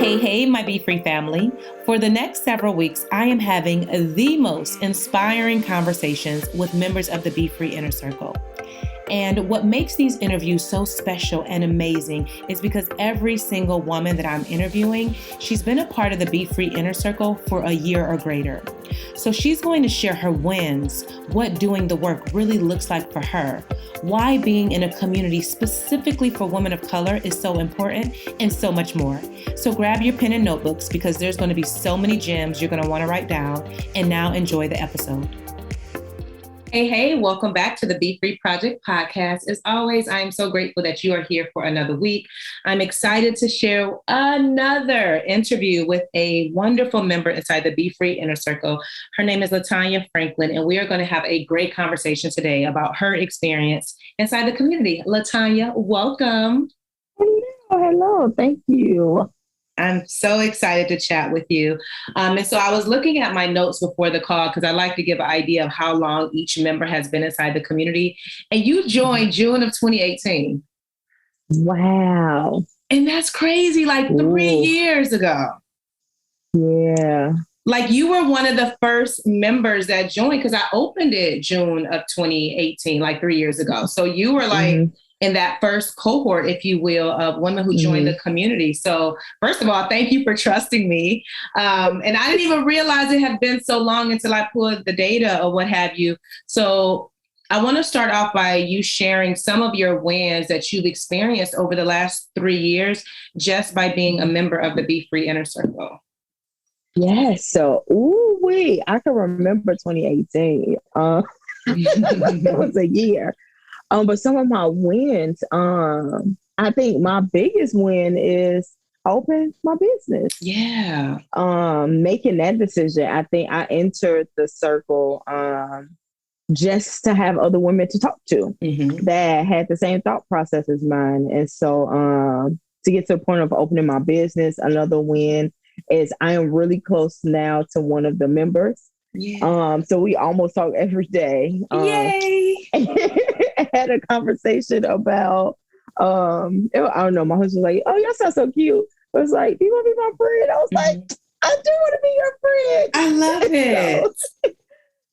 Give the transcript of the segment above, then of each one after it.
Hey, my BeFree family. For the next several weeks, I am having the most inspiring conversations with members of the BeFree Inner Circle. And what makes these interviews so special and amazing is because every single woman that I'm interviewing, she's been a part of the BeFree Inner Circle for a year or greater. So she's going to share her wins, what doing the work really looks like for her, why being in a community specifically for women of color is so important, and so much more. So grab your pen and notebooks because there's going to be so many gems you're going to want to write down. And now enjoy the episode. Hey, welcome back to the BeFree Project podcast. As always, I'm so grateful that you are here for another week. I'm excited to share another interview with a wonderful member inside the BeFree Inner Circle. Her name is Latania Franklin, and we are going to have a great conversation today about her experience inside the community. Latania, welcome. Hello. Thank you. I'm so excited to chat with you. And so I was looking at my notes before the call because I like to give an idea of how long each member has been inside the community. And you joined June of 2018. Wow. And that's crazy, like 3 years ago. Yeah. Like you were one of the first members that joined because I opened it June of 2018, like 3 years ago. So you were like in that first cohort, if you will, of women who joined the community. So first of all, thank you for trusting me. And I didn't even realize it had been so long until I pulled the data or what have you. So I want to start off by you sharing some of your wins that you've experienced over the last 3 years, just by being a member of the BeFree Inner Circle. Yes. So, I can remember 2018. It was a year. But some of my wins, I think my biggest win is open my business. Yeah. Making that decision. I think I entered the circle just to have other women to talk to that had the same thought process as mine. And so to get to the point of opening my business, another win is I am really close now to one of the members. Yeah. So we almost talk every day. Yay! I had a conversation about, I don't know, my husband was like, oh, y'all sound so cute. I was like, do you want to be my friend? I was like, I do want to be your friend. I love it.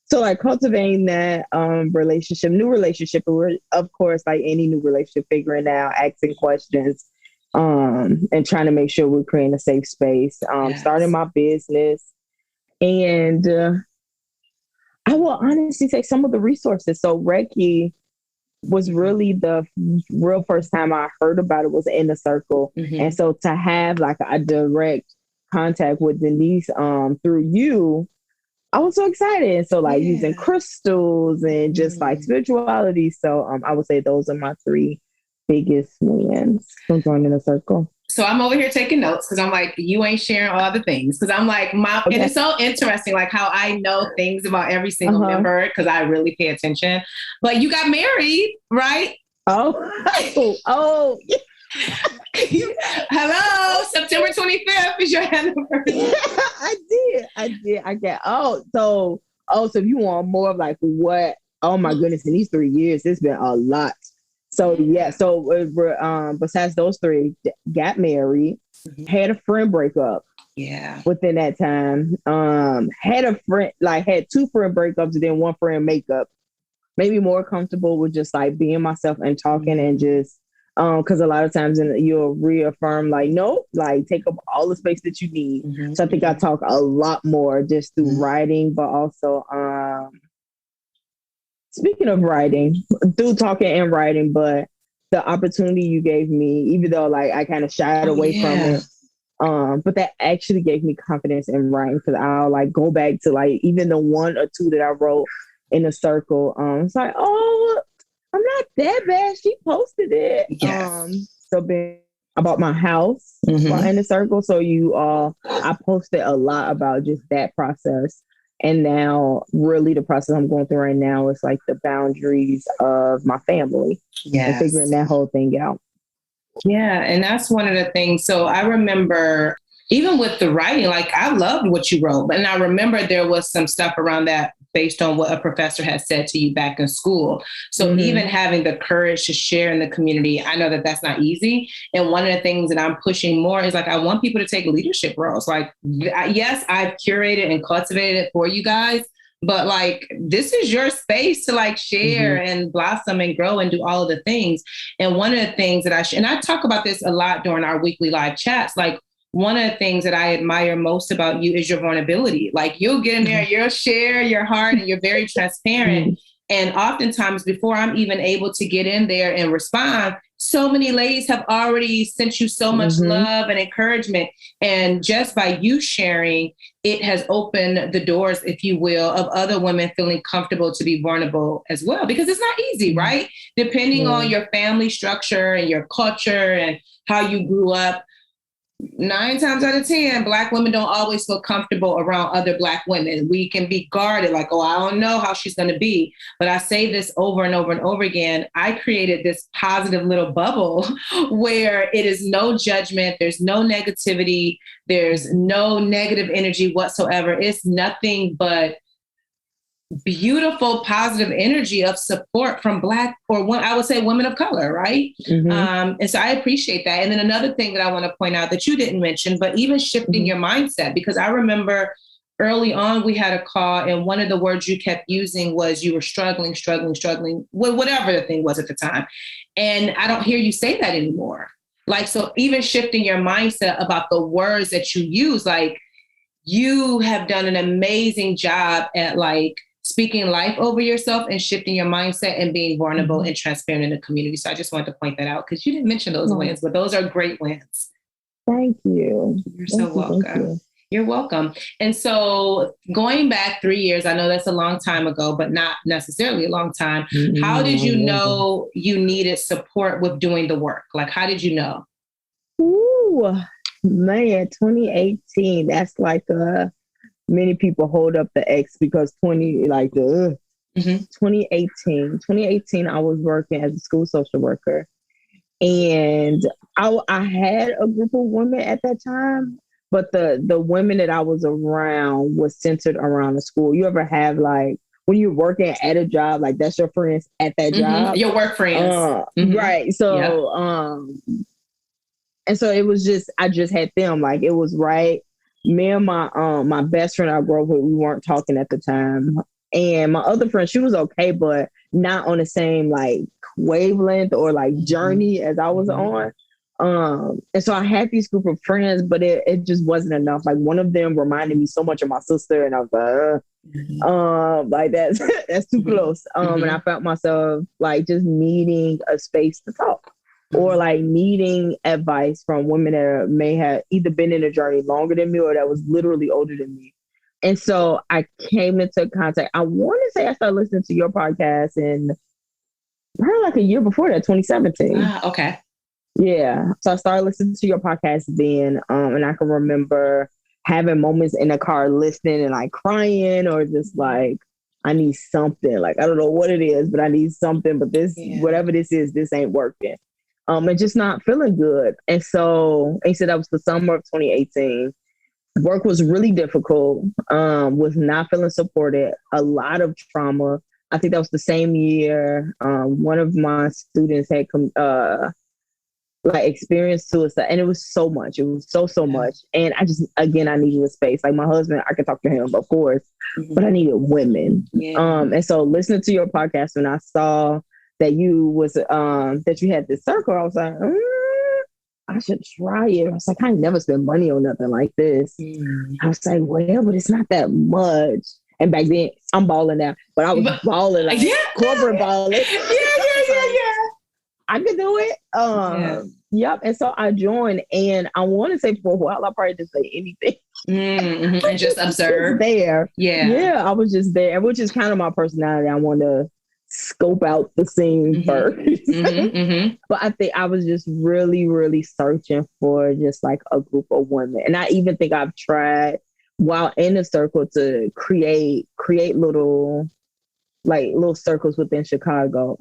So like cultivating that new relationship, of course, like any new relationship, figuring out, asking questions, and trying to make sure we're creating a safe space, starting my business. And I will honestly say some of the resources. So Reiki was really the real first time I heard about it was in the circle. And so to have like a direct contact with Denise through you, I was so excited. And so like using crystals and just like spirituality. So I would say those are my 3 biggest wins from joining the circle. So I'm over here taking notes because I'm like, you ain't sharing all the things. Because I'm like, and it's so interesting, like how I know things about every single member because I really pay attention. But you got married, right? Oh. Hello, September 25th is your anniversary. I get. So if you want more of like what? Oh my goodness! In these 3 years, it's been a lot. So we're besides those 3, got married, had a friend breakup. Yeah. Within that time, had 2 friend breakups and then 1 friend makeup. Maybe more comfortable with just like being myself and talking and just because a lot of times you'll reaffirm like nope, like take up all the space that you need. So I think I talk a lot more just through writing, but also speaking of writing, through talking and writing, but the opportunity you gave me, even though like I kind of shied away from it, but that actually gave me confidence in writing because I'll like go back to like even the 1 or 2 that I wrote in the circle. It's like, oh, I'm not that bad. She posted it. So being about my house in the circle. So I posted a lot about just that process. And now really the process I'm going through right now is like the boundaries of my family and figuring that whole thing out. Yeah. And that's one of the things. So I remember even with the writing, like I loved what you wrote, and I remember there was some stuff around that based on what a professor has said to you back in school. So even having the courage to share in the community, I know that that's not easy. And one of the things that I'm pushing more is like, I want people to take leadership roles. Like, yes, I've curated and cultivated it for you guys, but like, this is your space to like share and blossom and grow and do all of the things. And one of the things that and I talk about this a lot during our weekly live chats, like, one of the things that I admire most about you is your vulnerability. Like, you'll get in there, you'll share your heart, and you're very transparent. And oftentimes before I'm even able to get in there and respond, so many ladies have already sent you so much love and encouragement. And just by you sharing, it has opened the doors, if you will, of other women feeling comfortable to be vulnerable as well, because it's not easy, right? Depending on your family structure and your culture and how you grew up, 9 times out of 10, Black women don't always feel comfortable around other Black women. We can be guarded, like, oh, I don't know how she's going to be. But I say this over and over and over again. I created this positive little bubble where it is no judgment. There's no negativity. There's no negative energy whatsoever. It's nothing but beautiful, positive energy of support from Black, or I would say women of color, right? And so I appreciate that. And then another thing that I want to point out that you didn't mention, but even shifting your mindset, because I remember early on we had a call and one of the words you kept using was you were struggling, whatever the thing was at the time. And I don't hear you say that anymore. Like, so even shifting your mindset about the words that you use, like, you have done an amazing job at like speaking life over yourself and shifting your mindset and being vulnerable and transparent in the community. So I just wanted to point that out because you didn't mention those wins, but those are great wins. Thank you. You're so welcome. You're welcome. And so going back 3 years, I know that's a long time ago, but not necessarily a long time. How did you know you needed support with doing the work? Like, how did you know? Ooh, man, 2018. That's like many people hold up the X because 2018, I was working as a school social worker. And I had a group of women at that time, but the women that I was around was centered around the school. You ever have like, when you're working at a job, like that's your friends at that job? Your work friends. Right. So, and so it was just, I just had them, like it was right. Me and my best friend I grew up with, we weren't talking at the time. And my other friend, she was okay, but not on the same like wavelength or like journey as I was on. And so I had these group of friends, but it just wasn't enough. Like one of them reminded me so much of my sister, and I was like that's too close. And I felt myself like just needing a space to talk. Or like needing advice from women that may have either been in a journey longer than me or that was literally older than me. And so I came into contact. I want to say I started listening to your podcast in probably like a year before that, 2017. Okay. Yeah. So I started listening to your podcast then. And I can remember having moments in the car listening and like crying or just like, I need something. Like, I don't know what it is, but I need something. But this, whatever this is, this ain't working. And just not feeling good. And so that was the summer of 2018. Work was really difficult, was not feeling supported, a lot of trauma. I think that was the same year. One of my students had experienced suicide, and it was so much. It was so much. And I needed a space. Like my husband, I could talk to him, of course, but I needed women. And so listening to your podcast, when I saw that you had this circle, I was like, I should try it. I was like, I ain't never spent money on nothing like this. I was like, well, but it's not that much. And back then, I'm balling now, but I was balling like corporate balling. I could do it. Yep. And so I joined, and I want to say for a while, I probably didn't say anything. And just observe. There. Yeah. I was just there, which is kind of my personality. I want to scope out the scene first. But I think I was just really, really searching for just like a group of women. And I even think I've tried while in the circle to create little circles within Chicago.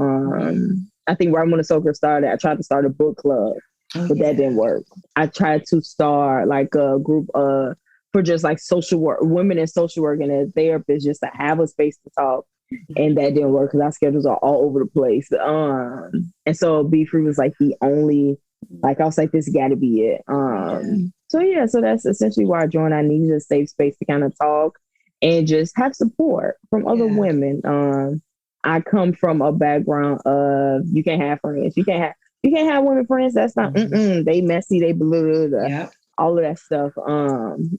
I think right when the circle started, I tried to start a book club, but that didn't work. I tried to start like a group of for just like social work, women in social work and as therapists, just to have a space to talk. And that didn't work because our schedules are all over the place. And so BeFree was like the only, like I was like, this got to be it. So that's essentially why I joined. I needed a safe space to kind of talk and just have support from other women. I come from a background of you can't have friends, you can't have women friends. That's not they messy, they blah, blah, blah, all of that stuff.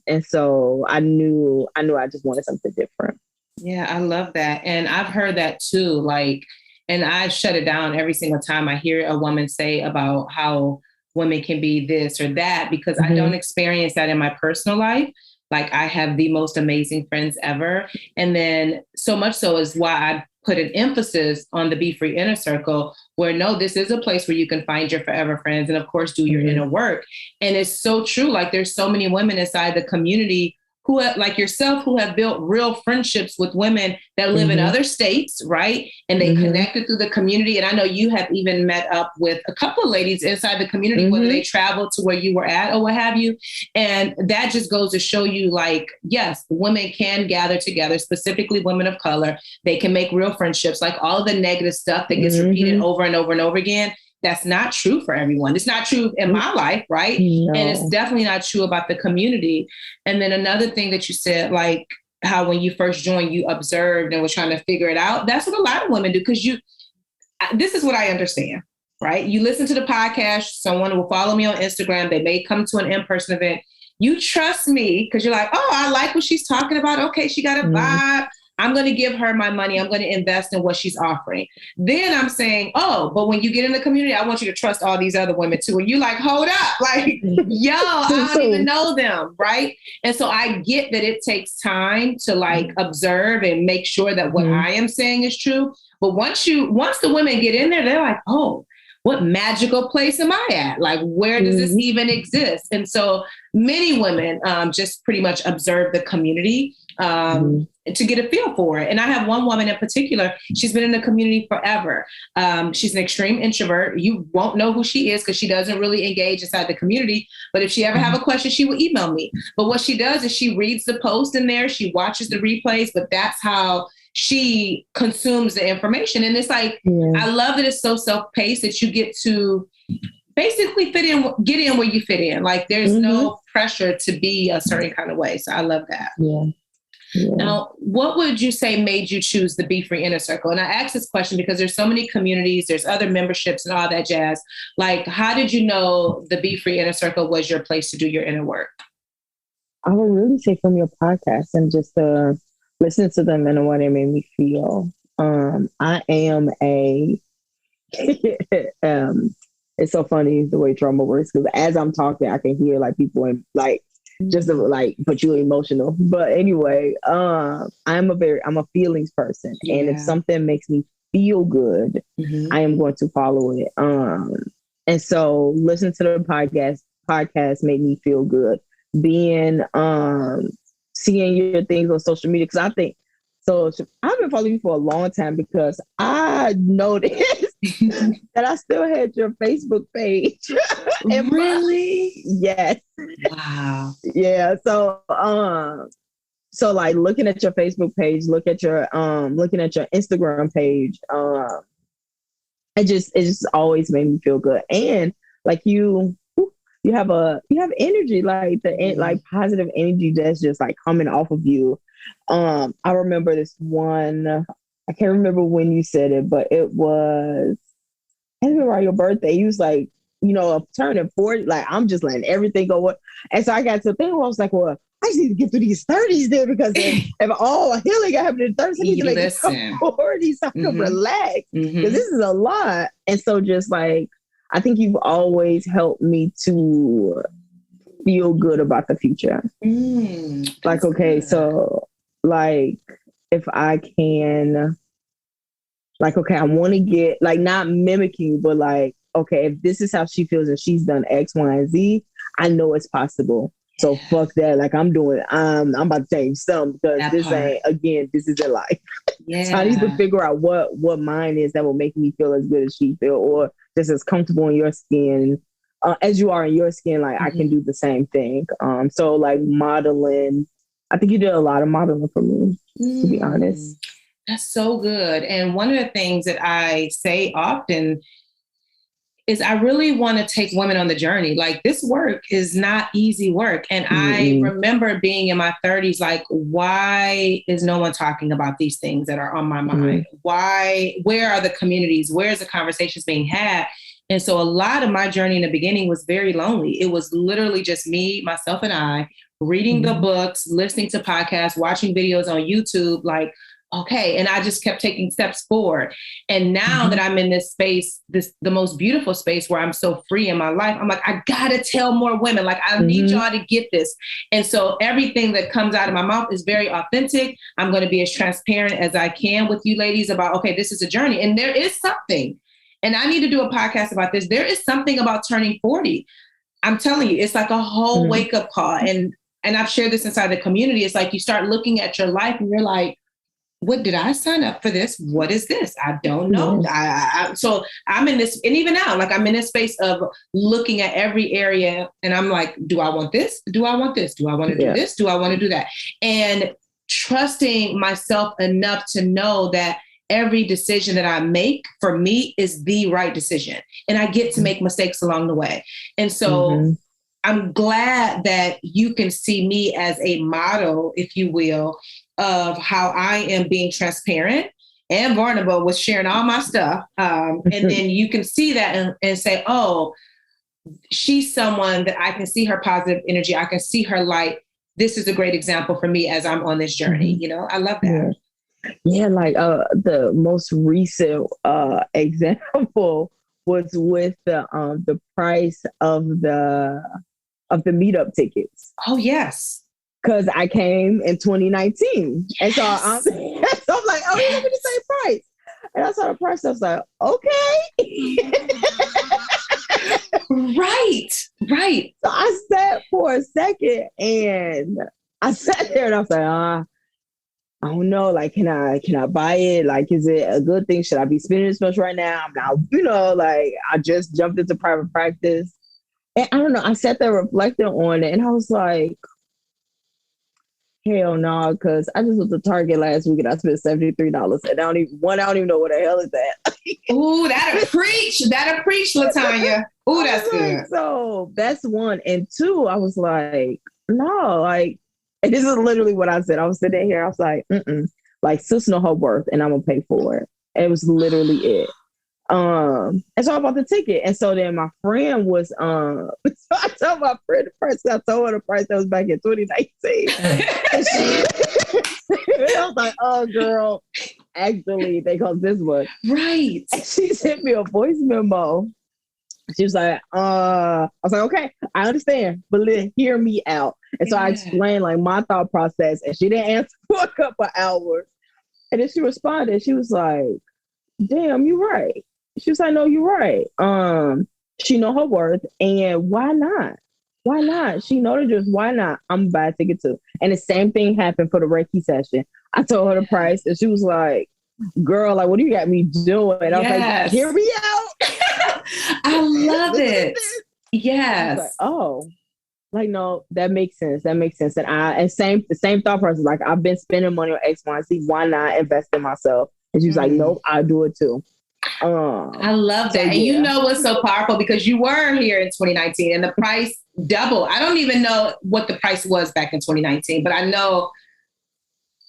And so I knew I just wanted something different. Yeah, I love that. And I've heard that too. Like, and I shut it down every single time I hear a woman say about how women can be this or that, because I don't experience that in my personal life. Like, I have the most amazing friends ever. And then so much so is why I put an emphasis on the BeFree Inner Circle, where no, this is a place where you can find your forever friends and of course do your inner work. And it's so true. Like, there's so many women inside the community who have, like yourself, who have built real friendships with women that live in other states, right? And they connected through the community. And I know you have even met up with a couple of ladies inside the community, whether they traveled to where you were at or what have you. And that just goes to show you, like, yes, women can gather together, specifically women of color. They can make real friendships. Like, all of the negative stuff that gets repeated over and over and over again, that's not true for everyone. It's not true in my life, right? No. And it's definitely not true about the community. And then another thing that you said, like how when you first joined, you observed and was trying to figure it out. That's what a lot of women do. Because this is what I understand, right? You listen to the podcast, someone will follow me on Instagram. They may come to an in-person event. You trust me because you're like, oh, I like what she's talking about. Okay, she got a vibe. I'm going to give her my money. I'm going to invest in what she's offering. Then I'm saying, oh, but when you get in the community, I want you to trust all these other women too. And you like, hold up, like, yo, I don't even know them, right? And so I get that it takes time to like observe and make sure that what I am saying is true. But once the women get in there, they're like, oh, what magical place am I at? Like, where does this even exist? And so many women just pretty much observe the community to get a feel for it. And I have one woman in particular, she's been in the community forever. She's an extreme introvert. You won't know who she is because she doesn't really engage inside the community. But if she ever have a question, she will email me. But what she does is she reads the post in there, she watches the replays, but that's how she consumes the information. And it's like, I love that it's so self-paced that you get to basically get in where you fit in. Like, there's no pressure to be a certain kind of way. So I love that. Now, what would you say made you choose the BeFree Inner Circle? And I ask this question because there's so many communities, there's other memberships and all that jazz. Like, how did you know the BeFree Inner Circle was your place to do your inner work? I would really say from your podcast and just listen to them and the way they made me feel. I am it's so funny the way trauma works because as I'm talking, I can hear like people in like just like put you emotional. But anyway, I'm a feelings person, and if something makes me feel good, I am going to follow it. And so listen to the podcast made me feel good. Being seeing your things on social media, because I think so. I've been following you for a long time because I noticed that I still had your Facebook page. Really? Yes. Wow. Yeah. So like looking at your Facebook page, looking at your Instagram page, it just always made me feel good. And like you have energy, like like positive energy that's just like coming off of you. I remember this one, I can't remember when you said it, but it was, I remember on your birthday, you was like, turning 40, like, I'm just letting everything go. And so I got to think, I was like, well, I just need to get through these 30s there because if all healing got happened in 30s, I need to like 40 so I can relax because this is a lot. And so just like, I think you've always helped me to feel good about the future. Like, okay, so like, if I can, like, okay, I want to get, like, not mimicking, but like, okay, if this is how she feels and she's done X, Y, and Z, I know it's possible. So fuck that. Like, I'm about to change some because this isn't life. So I need to figure out what mine is that will make me feel as good as she feel or just as comfortable in your skin as you are in your skin, like I can do the same thing. So like modeling, I think you did a lot of modeling for me, to be honest. That's so good. And one of the things that I say often is I really want to take women on the journey. Like, this work is not easy work. And I remember being in my 30s, like, why is no one talking about these things that are on my mind? Where are the communities? Where's the conversations being had? And so a lot of my journey in the beginning was very lonely. It was literally just me, myself, and I reading the books, listening to podcasts, watching videos on YouTube, like, okay. And I just kept taking steps forward. And now that I'm in this space, the most beautiful space where I'm so free in my life, I'm like, I gotta tell more women, like, I need y'all to get this. And so everything that comes out of my mouth is very authentic. I'm going to be as transparent as I can with you ladies about, okay, this is a journey. And there is something, and I need to do a podcast about this. There is something about turning 40. I'm telling you, it's like a whole wake up call. And I've shared this inside the community. It's like you start looking at your life and you're like, what did I sign up for this? What is this? I don't know. So I'm in this, and even now, like, I'm in this space of looking at every area, and I'm like, do I want this? Do I want this? Do I want to do this? Do I want to do that? And trusting myself enough to know that every decision that I make for me is the right decision. And I get to make mistakes along the way. And so I'm glad that you can see me as a model, if you will, of how I am being transparent and vulnerable with sharing all my stuff. And then you can see that and say, oh, she's someone that I can see her positive energy. I can see her light. This is a great example for me as I'm on this journey. You know, I love that. Yeah, like the most recent example was with the price of the meetup tickets. Oh, yes. Because I came in 2019. And so I'm like, oh, you're gonna be the same price. And I saw the price. I was like, okay. Right. So I sat for a second and I sat there and I was like, I don't know, like, can I buy it? Like, is it a good thing? Should I be spending this much right now? I'm not, like, I just jumped into private practice. And I don't know, I sat there reflecting on it and I was like, hell no, because I just went to Target last week and I spent $73. And I don't even know what the hell is that. Ooh, that'll preach, Latania. Ooh, that's good. So that's one. And two, I was like, no, like, and this is literally what I said. I was sitting here, I was like, like, sis know her worth and I'm gonna pay for it. And it was literally it. And so I bought the ticket. And so then my friend was, so I told my friend the price. I told her the price that was back in 2019. And I was like, oh, girl, actually, they cost this much. Right. And she sent me a voice memo. She was like, I was like, okay, I understand, but hear me out. And so I explained, like, my thought process, and she didn't answer for a couple of hours. And then she responded. She was like, damn, you're right. She was like, no, you're right. She know her worth, and why not? Why not? She know the just why not? I'm gonna buy a ticket too. And the same thing happened for the Reiki session. I told her the price, and she was like, girl, like, what do you got me doing? And I was like, hear me out. I love it. Yes. Like, oh, like, no, that makes sense. That makes sense. And the same thought process. Like, I've been spending money on X, Y, and Z. Why not invest in myself? And she was like, nope, I'll do it too. I love that. So, and you know what's so powerful, because you were here in 2019 and the price doubled. I don't even know what the price was back in 2019, but I know,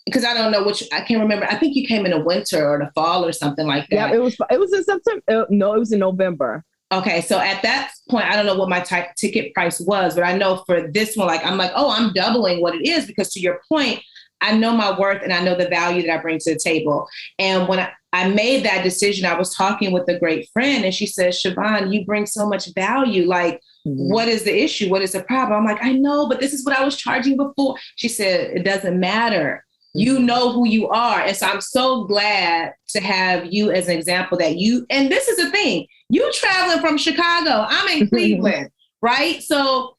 because I don't know I can't remember. I think you came in the winter or the fall or something like that. Yeah, it was in September. No, it was in November. Okay. So at that point, I don't know what my ticket price was, but I know for this one, like, I'm like, oh, I'm doubling what it is, because to your point, I know my worth and I know the value that I bring to the table. And when I made that decision, I was talking with a great friend and she said, Siobhan, you bring so much value. Like, what is the issue? What is the problem? I'm like, I know, but this is what I was charging before. She said, it doesn't matter. You know who you are. And so I'm so glad to have you as an example that and this is the thing, you traveling from Chicago, I'm in Cleveland, right? So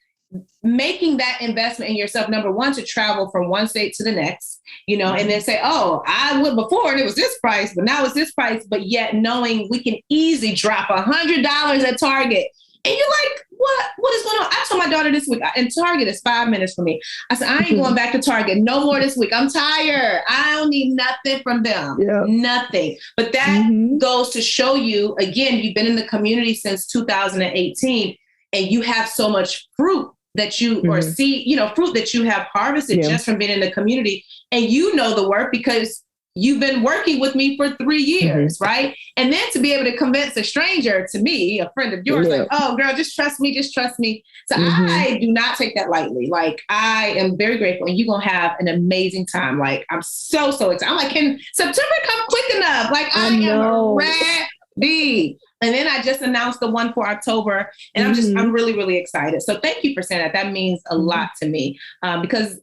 making that investment in yourself, number one, to travel from one state to the next, and then say, oh, I went before and it was this price, but now it's this price. But yet knowing we can easily drop $100 at Target And you're like, what is going on? I told my daughter this week, and Target is 5 minutes from me. I said, I ain't going back to Target no more this week. I'm tired. I don't need nothing from them. Yeah. Nothing. But that goes to show you, again, you've been in the community since 2018, and you have so much fruit that you, or seed, fruit that you have harvested just from being in the community. And you know the work because you've been working with me for 3 years, right? And then to be able to convince a stranger to me, a friend of yours, like, oh, girl, just trust me, just trust me. So I do not take that lightly. Like, I am very grateful, and you're going to have an amazing time. Like, I'm so excited. I'm like, can September come quick enough? Like, I am ready. And then I just announced the one for October, and I'm really, really excited. So thank you for saying that. That means a lot to me, because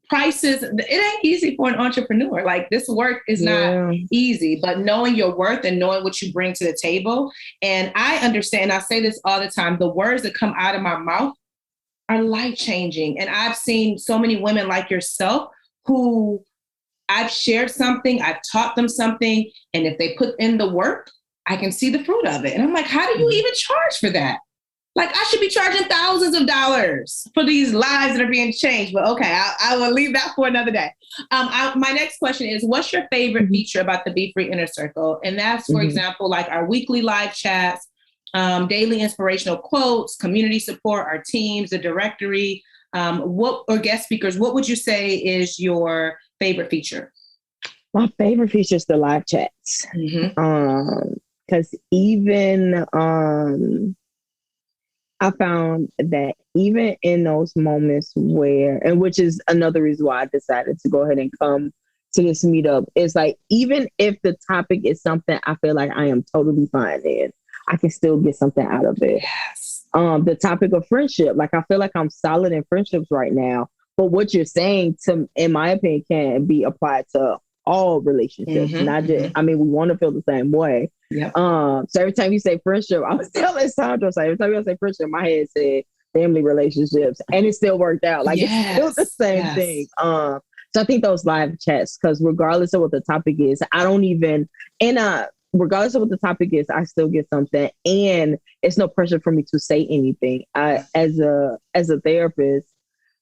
prices, it ain't easy for an entrepreneur. Like, this work is not easy, but knowing your worth and knowing what you bring to the table. And I understand, I say this all the time, the words that come out of my mouth are life-changing. And I've seen so many women like yourself who I've shared something, I've taught them something, and if they put in the work, I can see the fruit of it. And I'm like, how do you even charge for that? Like, I should be charging thousands of dollars for these lives that are being changed. But okay, I will leave that for another day. My next question is, what's your favorite feature about the BeFree Inner Circle? And that's, for example, like our weekly live chats, daily inspirational quotes, community support, our teams, the directory, or guest speakers. What would you say is your favorite feature? My favorite feature is the live chats. Because even I found that even in those moments where, and which is another reason why I decided to go ahead and come to this meetup, is like, even if the topic is something I feel like I am totally fine in, I can still get something out of it. Yes. The topic of friendship, like, I feel like I'm solid in friendships right now, but what you're saying, to, in my opinion, can be applied to all relationships, not just, I mean, we want to feel the same way. Yep. So every time you say friendship, I was telling Sandra, so every time you say friendship, my head said family relationships, and it still worked out. Like, it's still the same thing. So I think those live chats, because regardless of what the topic is, I don't even, regardless of what the topic is, I still get something, and it's no pressure for me to say anything. As a therapist,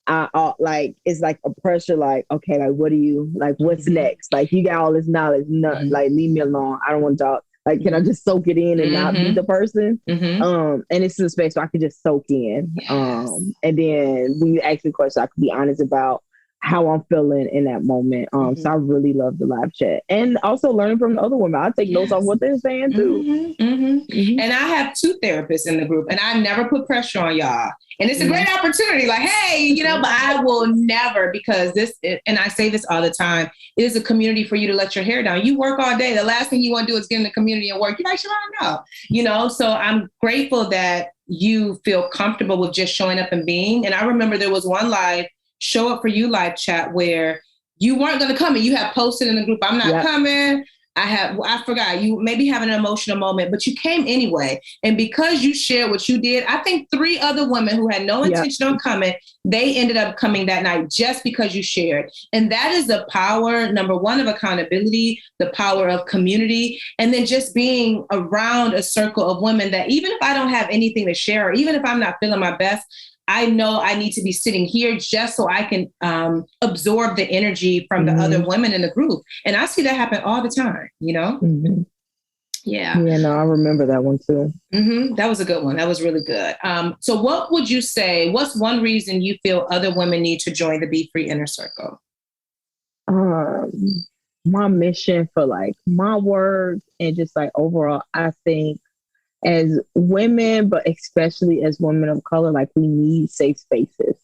like, it's like a pressure, like, okay, like, what do you, like, what's next? Like, you got all this knowledge, like, leave me alone. I don't want to talk. Like, can I just soak it in and not be the person? And it's a space where I can just soak in. And then when you ask me questions, I can be honest about how I'm feeling in that moment. So I really love the live chat, and also learning from the other women. I take notes on what they're saying too. And I have 2 therapists in the group, and I never put pressure on y'all. And it's a great opportunity, like, hey, but I will never, because and I say this all the time, it is a community for you to let your hair down. You work all day. The last thing you want to do is get in the community and work. You're like, no. So I'm grateful that you feel comfortable with just showing up and being. And I remember there was one live Show Up For You live chat where you weren't going to come, and you have posted in the group, I'm not coming. I forgot, you maybe have an emotional moment, but you came anyway. And because you shared what you did, I think 3 other women who had no intention on coming, they ended up coming that night just because you shared. And that is the power, number one, of accountability, the power of community, and then just being around a circle of women that, even if I don't have anything to share, or even if I'm not feeling my best, I know I need to be sitting here just so I can absorb the energy from the other women in the group. And I see that happen all the time, Yeah. Yeah, no, I remember that one too. That was a good one. That was really good. So what would you say, what's one reason you feel other women need to join the BeFree Inner Circle? My mission for, like, my work and just, like, overall, I think as women, but especially as women of color, like, we need safe spaces.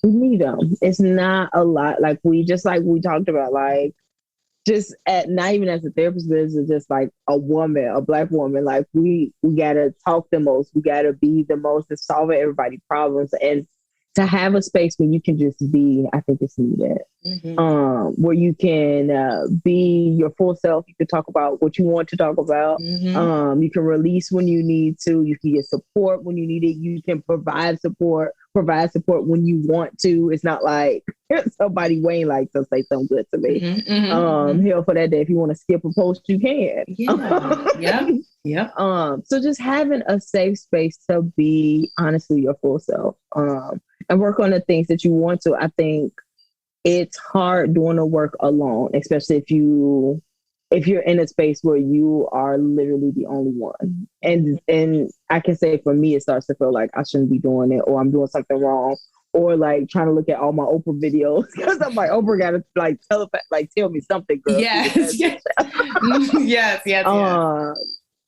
We need them. It's not a lot. Like, we talked about, like, just not even as a therapist, but as just like a woman, a Black woman, like, we gotta talk the most. We gotta be the most to solve everybody's problems. And to have a space where you can just be, I think it's needed. Where you can be your full self. You can talk about what you want to talk about. You can release when you need to. You can get support when you need it. You can provide support when you want to. It's not like somebody Wayne likes to say something good to me. Hell, for that day, if you want to skip a post, you can. So just having a safe space to be honestly your full self, and work on the things that you want to. I think it's hard doing the work alone, especially if you're in a space where you are literally the only one. And I can say for me, it starts to feel like I shouldn't be doing it, or I'm doing something wrong, or like trying to look at all my Oprah videos because I'm like, Oprah got to like tell me something, girl. Yes.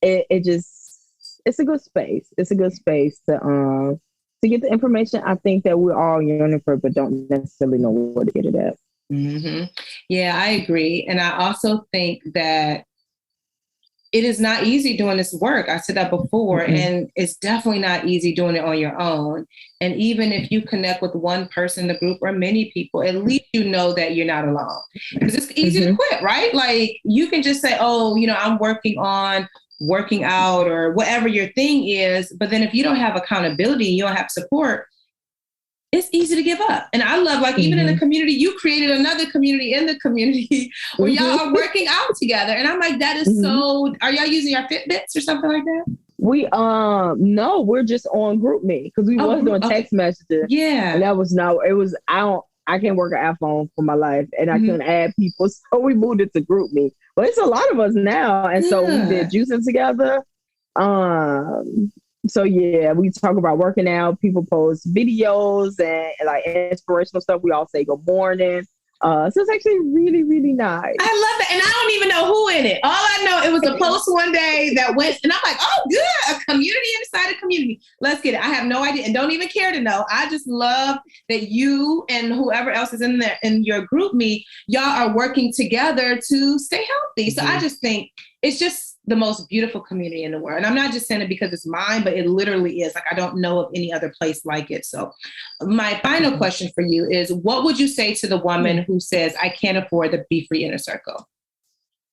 It's a good space. It's a good space to get the information. I think that we're all yearning for, but don't necessarily know where to get it at. Yeah, I agree. And I also think that it is not easy doing this work. I said that before, and it's definitely not easy doing it on your own. And even if you connect with one person in the group or many people, at least you know that you're not alone. Because it's easy to quit, right? Like you can just say, oh, I'm working on working out or whatever your thing is. But then if you don't have accountability, you don't have support, it's easy to give up. And I love, like, even in the community, you created another community in the community where y'all are working out together. And I'm like, that is so, are y'all using our Fitbits or something like that? We, no, we're just on GroupMe because we was doing text messages. Yeah. And that was I can't work an iPhone for my life and I couldn't add people. So we moved it to GroupMe. But it's a lot of us now. And so we did juicing together. So yeah, we talk about working out. People post videos and like inspirational stuff. We all say good morning. So it's actually really, really nice. I love it. And I don't even know who in it. All I know, it was a post one day that went, and I'm like, oh, good. A community inside a community. Let's get it. I have no idea and don't even care to know. I just love that you and whoever else is in there in your GroupMe, y'all are working together to stay healthy. So I just think it's just the most beautiful community in the world. And I'm not just saying it because it's mine, but it literally is. Like, I don't know of any other place like it. So my final question for you is, what would you say to the woman who says, I can't afford the BeFree Inner Circle?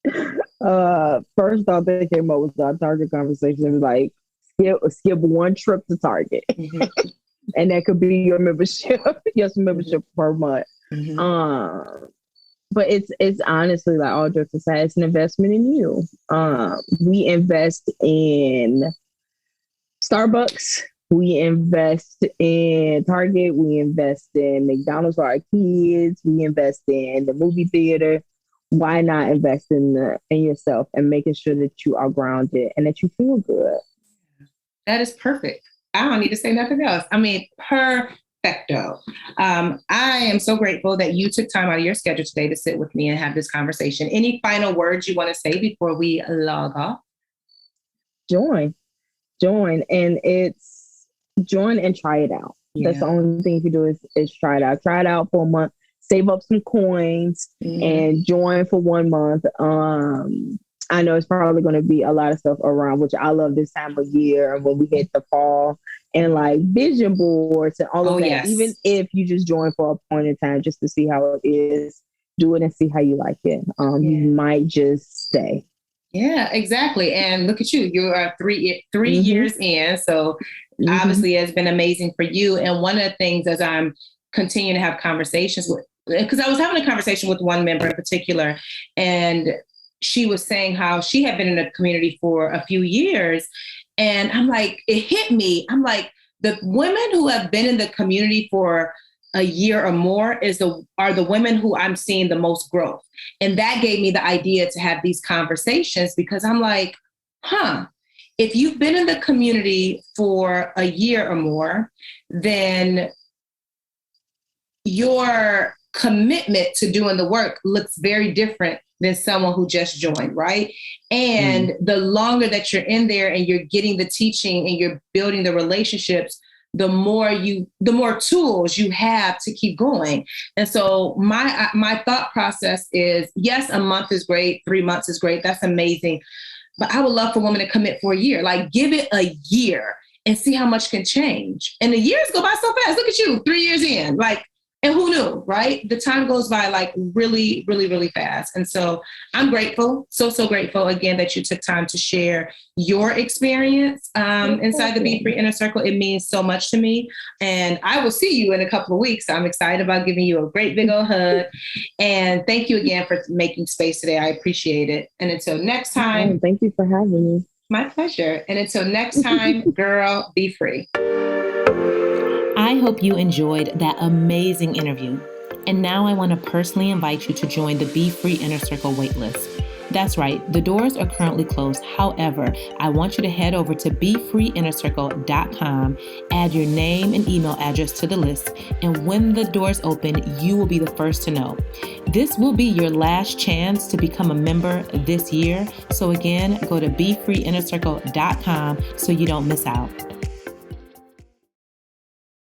First thought that came up was our Target conversation. It was like, skip one trip to Target. And that could be your membership, membership per month. But it's honestly, like, all jokes aside, it's an investment in you. We invest in Starbucks. We invest in Target. We invest in McDonald's for our kids. We invest in the movie theater. Why not invest in yourself and making sure that you are grounded and that you feel good? That is perfect. I don't need to say nothing else. I mean, perfecto. I am so grateful that you took time out of your schedule today to sit with me and have this conversation. Any final words you want to say before we log off? Join. And it's join and try it out. Yeah. That's the only thing you can do is try it out. Try it out for a month. Save up some coins and join for 1 month. I know it's probably going to be a lot of stuff around, which I love this time of year when we hit the fall, and like vision boards and all of that. Yes. Even if you just join for a point in time just to see how it is, do it and see how you like it. You might just stay. Yeah, exactly. And look at you. You are three years in. So obviously it's been amazing for you. And one of the things as I'm continuing to have conversations with, because I was having a conversation with one member in particular, and she was saying how she had been in the community for a few years. And I'm like, it hit me. I'm like, the women who have been in the community for a year or more are the women who I'm seeing the most growth. And that gave me the idea to have these conversations, because I'm like, if you've been in the community for a year or more, then your commitment to doing the work looks very different than someone who just joined, right? And the longer that you're in there and you're getting the teaching and you're building the relationships, the more tools you have to keep going. And so my thought process is, yes, a month is great, 3 months is great, that's amazing. But I would love for women to commit for a year. Like, give it a year and see how much can change. And the years go by so fast. Look at you, 3 years in. Like, And who knew, right? The time goes by like really, really, really fast. And so I'm grateful, so grateful again that you took time to share your experience inside the BeFree Inner Circle. It means so much to me. And I will see you in a couple of weeks. I'm excited about giving you a great big old hug. And thank you again for making space today. I appreciate it. And until next time. Thank you for having me. My pleasure. And until next time, girl, be free. I hope you enjoyed that amazing interview. And now I want to personally invite you to join the BeFree Inner Circle waitlist. That's right, the doors are currently closed. However, I want you to head over to BeFreeInnerCircle.com, add your name and email address to the list, and when the doors open, you will be the first to know. This will be your last chance to become a member this year. So again, go to BeFreeInnerCircle.com so you don't miss out.